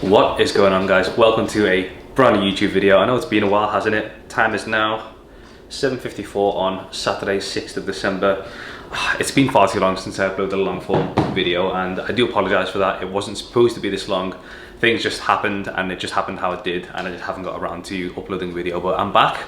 What is going on, guys? Welcome to a brand new YouTube video. I know it's been a while, hasn't it? Time is now 7:54 on Saturday 6th of December. It's been far too long since I uploaded a long form video and I do apologise for that. It wasn't supposed to be this long. Things just happened and it just happened how it did and I just haven't got around to uploading a video, but I'm back.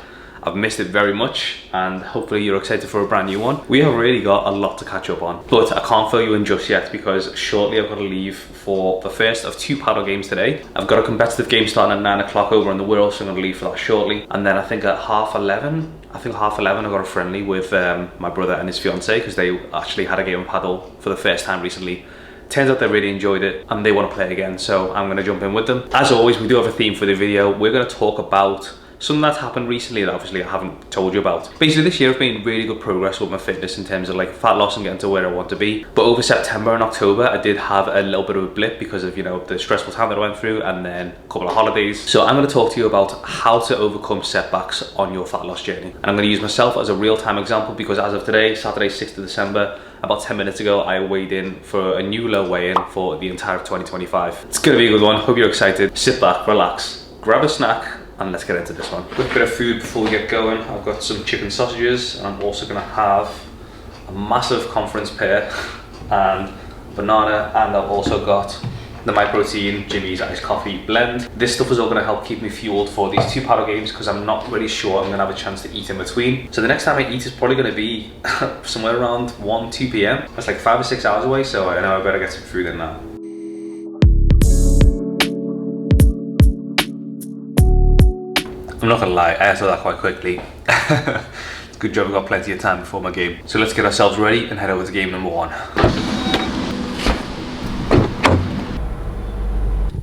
I've missed it very much and hopefully you're excited for a brand new one. We have really got a lot to catch up on, but I can't fill you in just yet because shortly I've got to leave for the first of two paddle games today. I've got a competitive game starting at 9 o'clock over in the World, so I'm going to leave for that shortly. And then I think at half 11 I've got a friendly with my brother and his fiance because they actually had a game of paddle for the first time recently. Turns out they really enjoyed it and they want to play again, so I'm going to jump in with them. As always, we do have a theme for the video. We're going to talk about something that's happened recently that obviously I haven't told you about. Basically this year I've made really good progress with my fitness in terms of like fat loss and getting to where I want to be. But over September and October I did have a little bit of a blip because of, you know, the stressful time that I went through and then a couple of holidays. So I'm going to talk to you about how to overcome setbacks on your fat loss journey. And I'm going to use myself as a real-time example because as of today, Saturday 6th of December, about 10 minutes ago, I weighed in for a new low weigh-in for the entire of 2025. It's going to be a good one. Hope you're excited. Sit back, relax, grab a snack, and let's get into this one. Quick bit of food before we get going. I've got some chicken sausages and I'm also going to have a massive conference pear and banana, and I've also got the My Protein Jimmy's iced coffee blend. This stuff is all going to help keep me fueled for these two paddle games because I'm not really sure I'm going to have a chance to eat in between. So the next time I eat is probably going to be somewhere around 1-2 p.m. That's like 5 or 6 hours away, so I know I better get some food in now. I'm not gonna lie, I answered that quite quickly. Good job, I've got plenty of time before my game. So let's get ourselves ready and head over to game number one.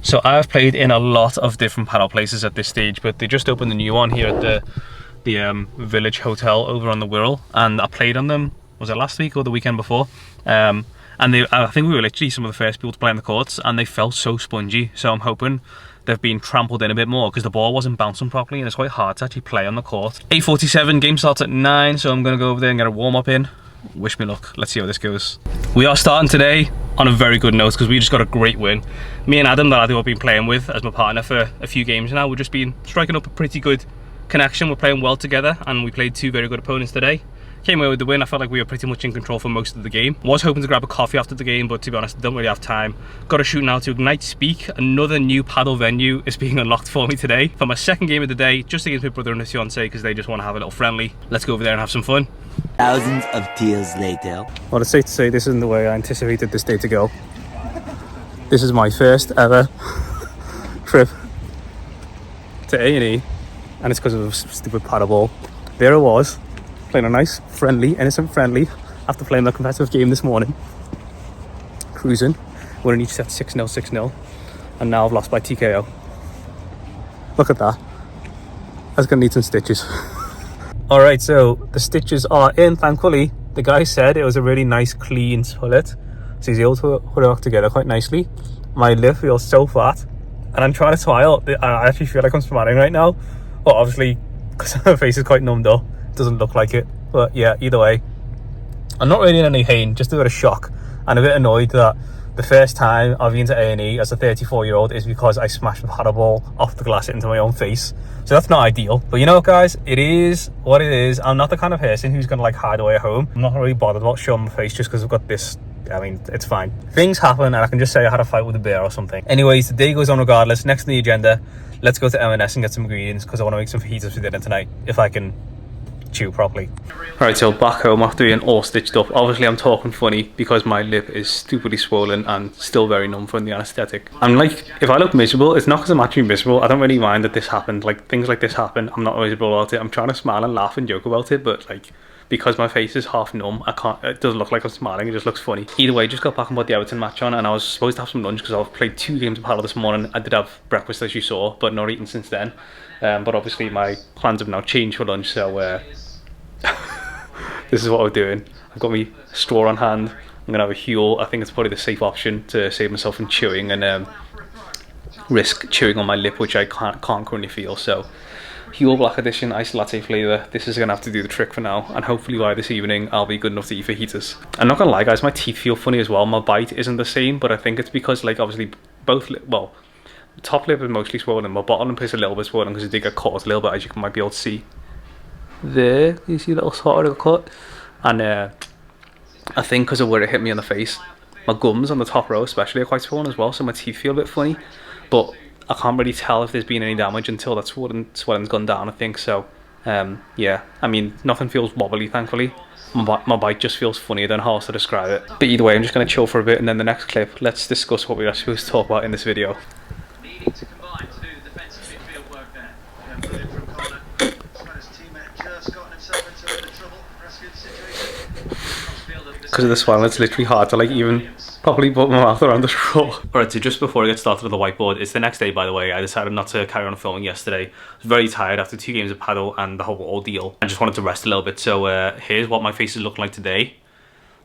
So I've played in a lot of different paddle places at this stage, but they just opened a new one here at the Village Hotel over on the Wirral, and I played on them, was it last week or the weekend before? And I think we were literally some of the first people to play on the courts, and they felt so spongy, so I'm hoping they've been trampled in a bit more because the ball wasn't bouncing properly and it's quite hard to actually play on the court. 8:47, game starts at 9, so I'm going to go over there and get a warm-up in. Wish me luck, let's see how this goes. We are starting today on a very good note because we just got a great win. Me and Adam, that I've been playing with as my partner for a few games now, we've just been striking up a pretty good connection. We're playing well together and we played two very good opponents today. Came away with the win. I felt like we were pretty much in control for most of the game. Was hoping to grab a coffee after the game, but to be honest, don't really have time. Got to shoot now to Ignite Speak. Another new paddle venue is being unlocked for me today for my second game of the day, just against my brother and his fiance because they just want to have a little friendly. Let's go over there and have some fun. Thousands of tears later. Well, it's safe to say this isn't the way I anticipated this day to go. This is my first ever trip to A&E, and it's because of a stupid paddle ball. There I was, playing a nice, friendly, innocent friendly after playing the competitive game this morning. Cruising, winning each set 6-0, 6-0, and now I've lost by TKO. Look at that. I was gonna need some stitches. Alright, so the stitches are in, thankfully. The guy said it was a really nice, clean split, so he's able to put it all together quite nicely. My lip feels so fat, and I'm trying to smile. I actually feel like I'm smiling right now. Well, obviously, because my face is quite numbed up. Doesn't look like it, but yeah, either way, I'm not really in any pain, just a bit of shock and a bit annoyed that the first time I've been to A&E as a 34-year-old is because I smashed the paddle ball off the glass into my own face. So that's not ideal, but you know what, guys, it is what it is. I'm not the kind of person who's gonna like hide away at home. I'm not really bothered about showing my face just because I've got this. I mean, it's fine. Things happen and I can just say I had a fight with a bear or something. Anyways, the day goes on regardless. Next on the agenda, let's go to M&S and get some ingredients because I want to make some fajitas for dinner tonight if I can chew properly. Right, so back home after being all stitched up. Obviously I'm talking funny because my lip is stupidly swollen and still very numb from the anaesthetic. I'm like, if I look miserable, it's not because I'm actually miserable. I don't really mind that this happened. Like, things like this happen, I'm not miserable about it. I'm trying to smile and laugh and joke about it, but like, because my face is half numb, I can't, it doesn't look like I'm smiling, it just looks funny. Either way, just got back and put the Everton match on and I was supposed to have some lunch because I've played 2 games of paddle this morning. I did have breakfast as you saw, but not eaten since then. But obviously my plans have now changed for lunch, so this is what we're doing. I've got my straw on hand. I'm gonna have a Huel. I think it's probably the safe option to save myself from chewing and risk chewing on my lip, which I can't currently feel. So Huel Black Edition iced latte flavour. This is gonna have to do the trick for now, and hopefully by this evening I'll be good enough to eat fajitas. I'm not gonna lie, guys, my teeth feel funny as well. My bite isn't the same, but I think it's because, like, obviously both, well, top lip is mostly swollen. My bottom lip is a little bit swollen because it did get cut a little bit, as you might be able to see. There, you see a little spot of cut. And I think because of where it hit me in the face, my gums on the top row especially are quite swollen as well, so my teeth feel a bit funny. But I can't really tell if there's been any damage until that swelling's gone down, I think. So yeah, I mean, nothing feels wobbly, thankfully. My bike just feels funnier than how else to describe it. But either way, I'm just going to chill for a bit, and then the next clip, let's discuss what we're actually supposed to talk about in this video. Needing to combine to do the defensive midfield work there. Brilliant from corner. His teammate just gotten himself into a bit of trouble. Rescued the situation. Because of the swelling, it's literally hard to like even properly put my mouth around the straw. Alright, so just before I get started with the whiteboard, it's the next day, by the way. I decided not to carry on filming yesterday. I was very tired after 2 games of paddle and the whole ordeal. I just wanted to rest a little bit. So here's what my face is looking like today.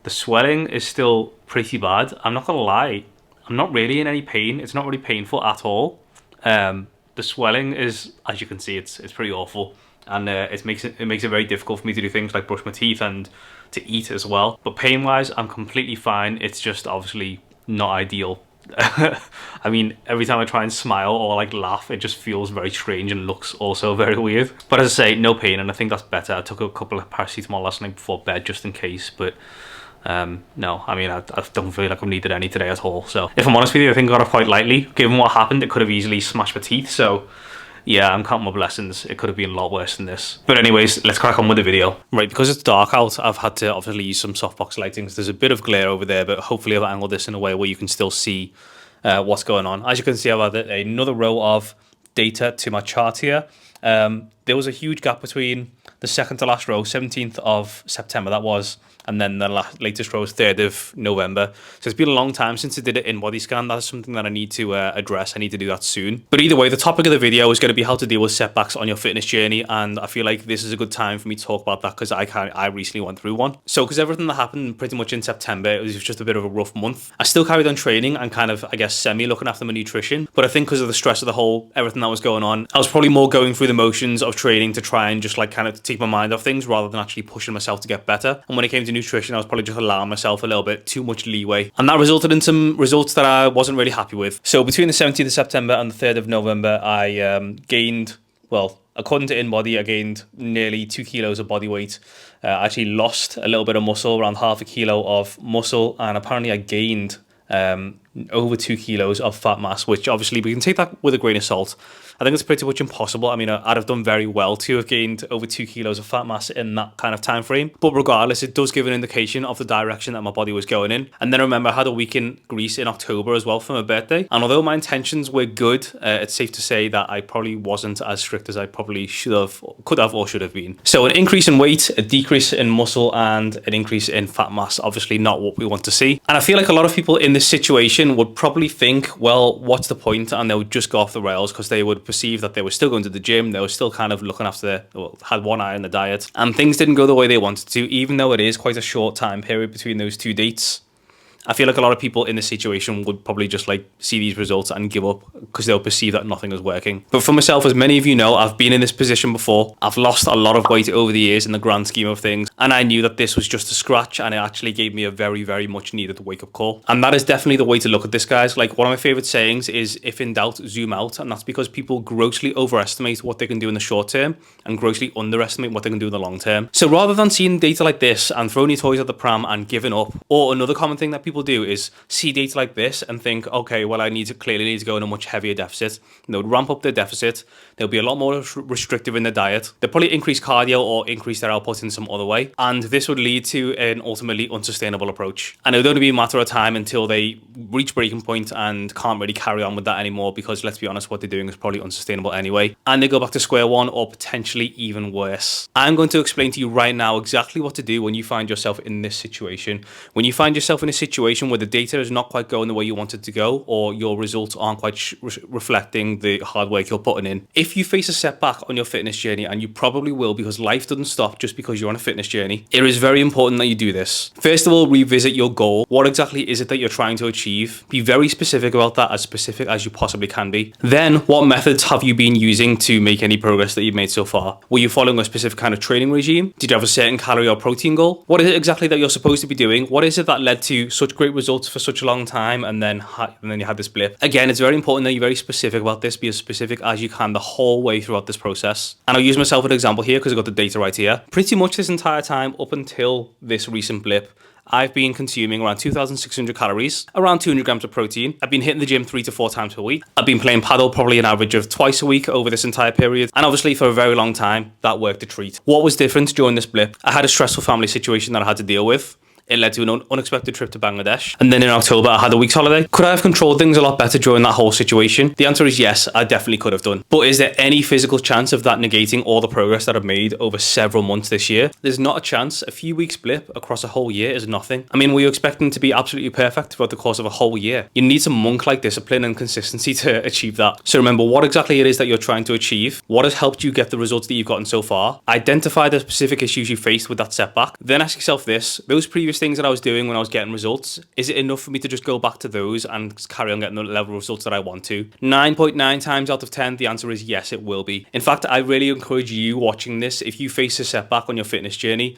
The swelling is still pretty bad. I'm not gonna lie, I'm not really in any pain. It's not really painful at all. The swelling is, as you can see, it's pretty awful, and it makes it very difficult for me to do things like brush my teeth and to eat as well. But pain wise, I'm completely fine. It's just obviously not ideal. I mean, every time I try and smile or like laugh, it just feels very strange and looks also very weird. But as I say, no pain, and I think that's better. I took a couple of paracetamol last night before bed just in case, but no, I mean, I don't feel like I've needed any today at all. So if I'm honest with you, I think I got off quite lightly. Given what happened, it could have easily smashed my teeth. So yeah, I'm counting my blessings. It could have been a lot worse than this. But anyways, let's crack on with the video. Right, because it's dark out, I've had to obviously use some softbox lighting. There's a bit of glare over there, but hopefully I've angled this in a way where you can still see what's going on. As you can see, I've added another row of data to my chart here. There was a huge gap between the second to last row, 17th of September that was, and then the latest row is 3rd of November. So it's been a long time since I did an in-body scan. That's something that I need to address. I need to do that soon. But either way, the topic of the video is going to be how to deal with setbacks on your fitness journey, and I feel like this is a good time for me to talk about that because I recently went through one. So because everything that happened pretty much in September, it was just a bit of a rough month. I still carried on training and kind of, I guess, looking after my nutrition, but I think because of the stress of everything that was going on, I was probably more going through the motions of training to try and just like kind of take my mind off things rather than actually pushing myself to get better. And when it came to nutrition, I was probably just allowing myself a little bit too much leeway, and that resulted in some results that I wasn't really happy with. So between the 17th of September and the 3rd of November, I gained, well, according to InBody, I gained nearly 2 kilos of body weight. I actually lost a little bit of muscle, around half a kilo of muscle, and apparently I gained over 2 kilos of fat mass, which obviously we can take that with a grain of salt. I think it's pretty much impossible. I mean, I'd have done very well to have gained over 2 kilos of fat mass in that kind of time frame. But regardless, it does give an indication of the direction that my body was going in. And then remember, I had a week in Greece in October as well for my birthday. And although my intentions were good, it's safe to say that I probably wasn't as strict as I probably could have or should have been. So an increase in weight, a decrease in muscle, and an increase in fat mass, obviously not what we want to see. And I feel like a lot of people in this situation would probably think, well, what's the point? And they would just go off the rails because they would perceive that they were still going to the gym, they were still kind of looking after had one eye on the diet, and things didn't go the way they wanted to, even though it is quite a short time period between those 2 dates. I feel like a lot of people in this situation would probably just like see these results and give up because they'll perceive that nothing is working. But for myself, as many of you know, I've been in this position before. I've lost a lot of weight over the years in the grand scheme of things, and I knew that this was just a scratch, and it actually gave me a very, very much needed wake-up call. And that is definitely the way to look at this, guys. Like, one of my favorite sayings is, if in doubt, zoom out. And that's because people grossly overestimate what they can do in the short term and grossly underestimate what they can do in the long term. So rather than seeing data like this and throwing your toys at the pram and giving up, or another common thing that people do is see data like this and think, okay, well, I clearly need to go in a much heavier deficit. And they would ramp up their deficit. They'll be a lot more restrictive in their diet. They'll probably increase cardio or increase their output in some other way. And this would lead to an ultimately unsustainable approach. And it would only be a matter of time until they reach breaking point and can't really carry on with that anymore, because let's be honest, what they're doing is probably unsustainable anyway. And they go back to square one, or potentially even worse. I'm going to explain to you right now exactly what to do when you find yourself in this situation. When you find yourself in a situation where the data is not quite going the way you want it to go, or your results aren't quite reflecting the hard work you're putting in. If you face a setback on your fitness journey, and you probably will, because life doesn't stop just because you're on a fitness journey, it is very important that you do this. First of all, revisit your goal. What exactly is it that you're trying to achieve? Be very specific about that, as specific as you possibly can be. Then, what methods have you been using to make any progress that you've made so far? Were you following a specific kind of training regime? Did you have a certain calorie or protein goal? What is it exactly that you're supposed to be doing? What is it that led to such great results for such a long time, and then you had this blip. Again, it's very important that you're very specific about this. Be as specific as you can the whole way throughout this process. And I'll use myself as an example here because I've got the data right here. Pretty much this entire time up until this recent blip, I've been consuming around 2,600 calories, around 200 grams of protein. I've been hitting the gym 3 to 4 times per week. I've been playing paddle probably an average of twice a week over this entire period. And obviously for a very long time, that worked a treat. What was different during this blip? I had a stressful family situation that I had to deal with. It led to an unexpected trip to Bangladesh. And then in October, I had a week's holiday. Could I have controlled things a lot better during that whole situation? The answer is yes, I definitely could have done. But is there any physical chance of that negating all the progress that I've made over several months this year? There's not a chance. A few weeks blip across a whole year is nothing. I mean, were you expecting to be absolutely perfect throughout the course of a whole year? You need some monk-like discipline and consistency to achieve that. So remember what exactly it is that you're trying to achieve. What has helped you get the results that you've gotten so far? Identify the specific issues you faced with that setback. Then ask yourself this: those previous things that I was doing when I was getting results, is it enough for me to just go back to those and carry on getting the level of results that I want to? 9.9 times out of 10, the answer is yes, it will be. In fact, I really encourage you watching this, if you face a setback on your fitness journey,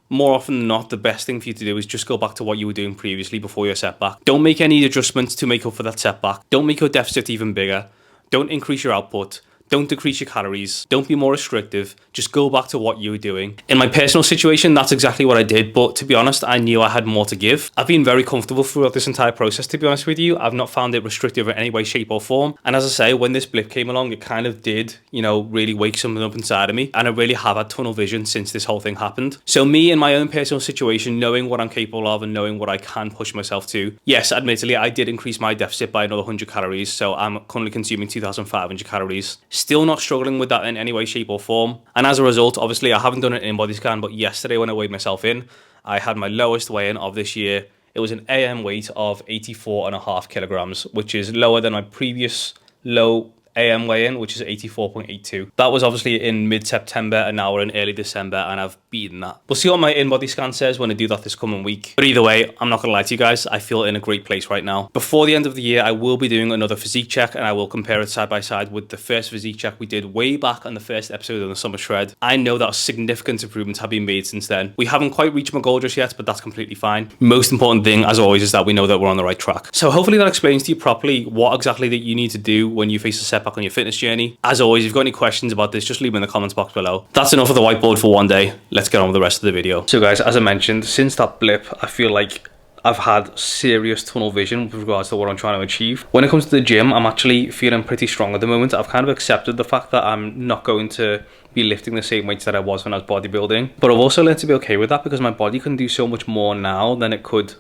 more often than not, the best thing for you to do is just go back to what you were doing previously before your setback. Don't make any adjustments to make up for that setback. Don't make your deficit even bigger. Don't increase your output. Don't decrease your calories. Don't be more restrictive. Just go back to what you were doing. In my personal situation, that's exactly what I did. But to be honest, I knew I had more to give. I've been very comfortable throughout this entire process, to be honest with you. I've not found it restrictive in any way, shape or form. And as I say, when this blip came along, it kind of did, really wake something up inside of me. And I really have had tunnel vision since this whole thing happened. So me in my own personal situation, knowing what I'm capable of and knowing what I can push myself to, yes, admittedly, I did increase my deficit by another 100 calories. So I'm currently consuming 2,500 calories. Still not struggling with that in any way, shape or form. And as a result, obviously I haven't done an in-body scan, but yesterday when I weighed myself in, I had my lowest weigh-in of this year. It was an AM weight of 84.5 kilograms, which is lower than my previous low AM weigh-in, which is 84.82. That was obviously in mid-September, and now we're in early December, and I've beaten that. We'll see what my in-body scan says when I do that this coming week. But either way, I'm not gonna lie to you guys, I feel in a great place right now. Before the end of the year, I will be doing another physique check, and I will compare it side by side with the first physique check we did way back on the first episode of the Summer Shred. I know that significant improvements have been made since then. We haven't quite reached my goal just yet, but that's completely fine. Most important thing, as always, is that we know that we're on the right track. So hopefully that explains to you properly what exactly that you need to do when you face a setback on your fitness journey. As always, if you've got any questions about this, just leave them in the comments box below. That's enough of the whiteboard for one day. Let's get on with the rest of the video. So guys, as I mentioned, since that blip, I feel like I've had serious tunnel vision with regards to what I'm trying to achieve. When it comes to the gym, I'm actually feeling pretty strong at the moment. I've kind of accepted the fact that I'm not going to be lifting the same weights that I was when I was bodybuilding. But I've also learned to be okay with that because my body can do so much more now than it could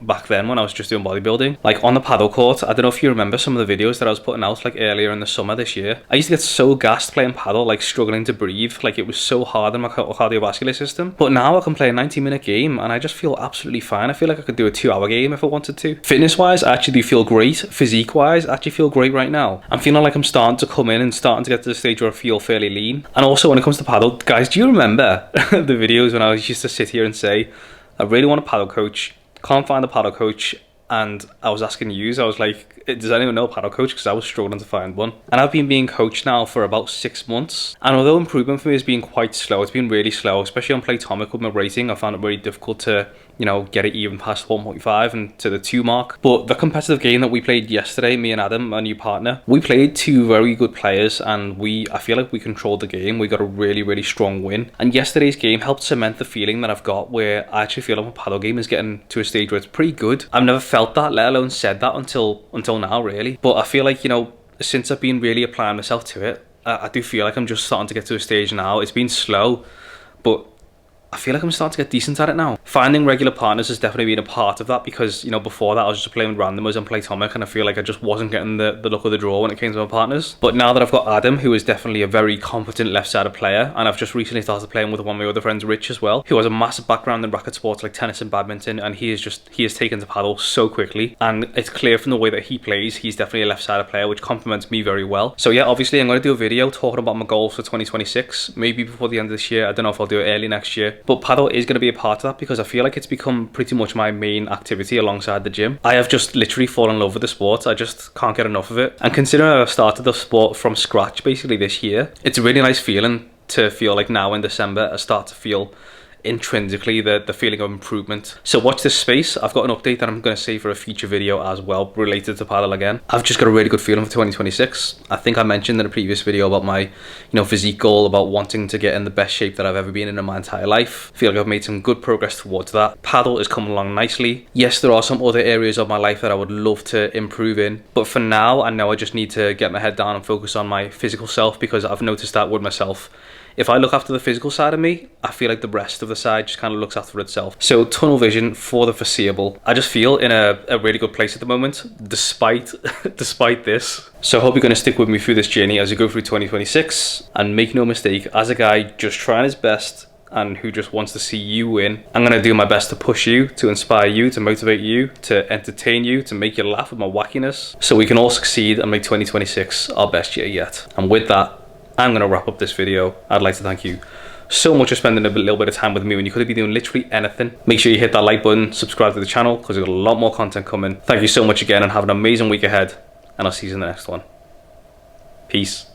back then when I was just doing bodybuilding. Like on the paddle court, I don't know if you remember some of the videos that I was putting out like earlier in the summer this year. I used to get so gassed playing paddle, like struggling to breathe, like it was so hard on my cardiovascular system. But now I can play a 90-minute game and I just feel absolutely fine. I feel like I could do a 2-hour game if I wanted to. Fitness wise, I actually do feel great. Physique wise, I actually feel great right now. I'm feeling like I'm starting to come in and starting to get to the stage where I feel fairly lean. And also when it comes to paddle, guys, do you remember the videos when I used to sit here and say, I really want a paddle coach, can't find a paddle coach, and I was asking you, I was like, does anyone know a paddle coach? Because I was struggling to find one. And I've been being coached now for about 6 months. And although improvement for me has been quite slow, it's been really slow, especially on Playtomic with my rating. I found it really difficult to, get it even past 1.5 and to the 2 mark. But the competitive game that we played yesterday, me and Adam, my new partner, we played 2 very good players and I feel like we controlled the game. We got a really, really strong win. And yesterday's game helped cement the feeling that I've got where I actually feel like my paddle game is getting to a stage where it's pretty good. I've never felt that, let alone said that until now, really. But I feel like, since I've been really applying myself to it, I do feel like I'm just starting to get to a stage now. It's been slow, but I feel like I'm starting to get decent at it now. Finding regular partners has definitely been a part of that because, before that I was just playing with randomers on Playtomic and I feel like I just wasn't getting the luck of the draw when it came to my partners. But now that I've got Adam, who is definitely a very competent left-sided player, and I've just recently started playing with one of my other friends, Rich, as well, who has a massive background in racket sports like tennis and badminton, and he has taken to paddle so quickly. And it's clear from the way that he plays, he's definitely a left-sided player, which complements me very well. So yeah, obviously I'm going to do a video talking about my goals for 2026, maybe before the end of this year. I don't know if I'll do it early next year. But paddle is going to be a part of that because I feel like it's become pretty much my main activity alongside the gym. I have just literally fallen in love with the sport. I just can't get enough of it. And considering I've started the sport from scratch basically this year, it's a really nice feeling to feel like now in December I start to feel intrinsically the feeling of improvement. So watch this space. I've got an update that I'm going to save for a future video as well related to padel again. I've just got a really good feeling for 2026. I think I mentioned in a previous video about my physique goal, about wanting to get in the best shape that I've ever been in my entire life. I feel like I've made some good progress towards that. Padel is coming along nicely. Yes, there are some other areas of my life that I would love to improve in, but for now I know I just need to get my head down and focus on my physical self, because I've noticed that with myself, if I look after the physical side of me, I feel like the rest of the side just kind of looks after itself. So tunnel vision for the foreseeable. I just feel in a really good place at the moment, despite this. So I hope you're going to stick with me through this journey as we go through 2026. And make no mistake, as a guy just trying his best and who just wants to see you win, I'm going to do my best to push you, to inspire you, to motivate you, to entertain you, to make you laugh with my wackiness, so we can all succeed and make 2026 our best year yet. And with that, I'm going to wrap up this video. I'd like to thank you so much for spending a little bit of time with me when you could have been doing literally anything. Make sure you hit that like button, subscribe to the channel, because we've got a lot more content coming. Thank you so much again, and have an amazing week ahead, and I'll see you in the next one. Peace.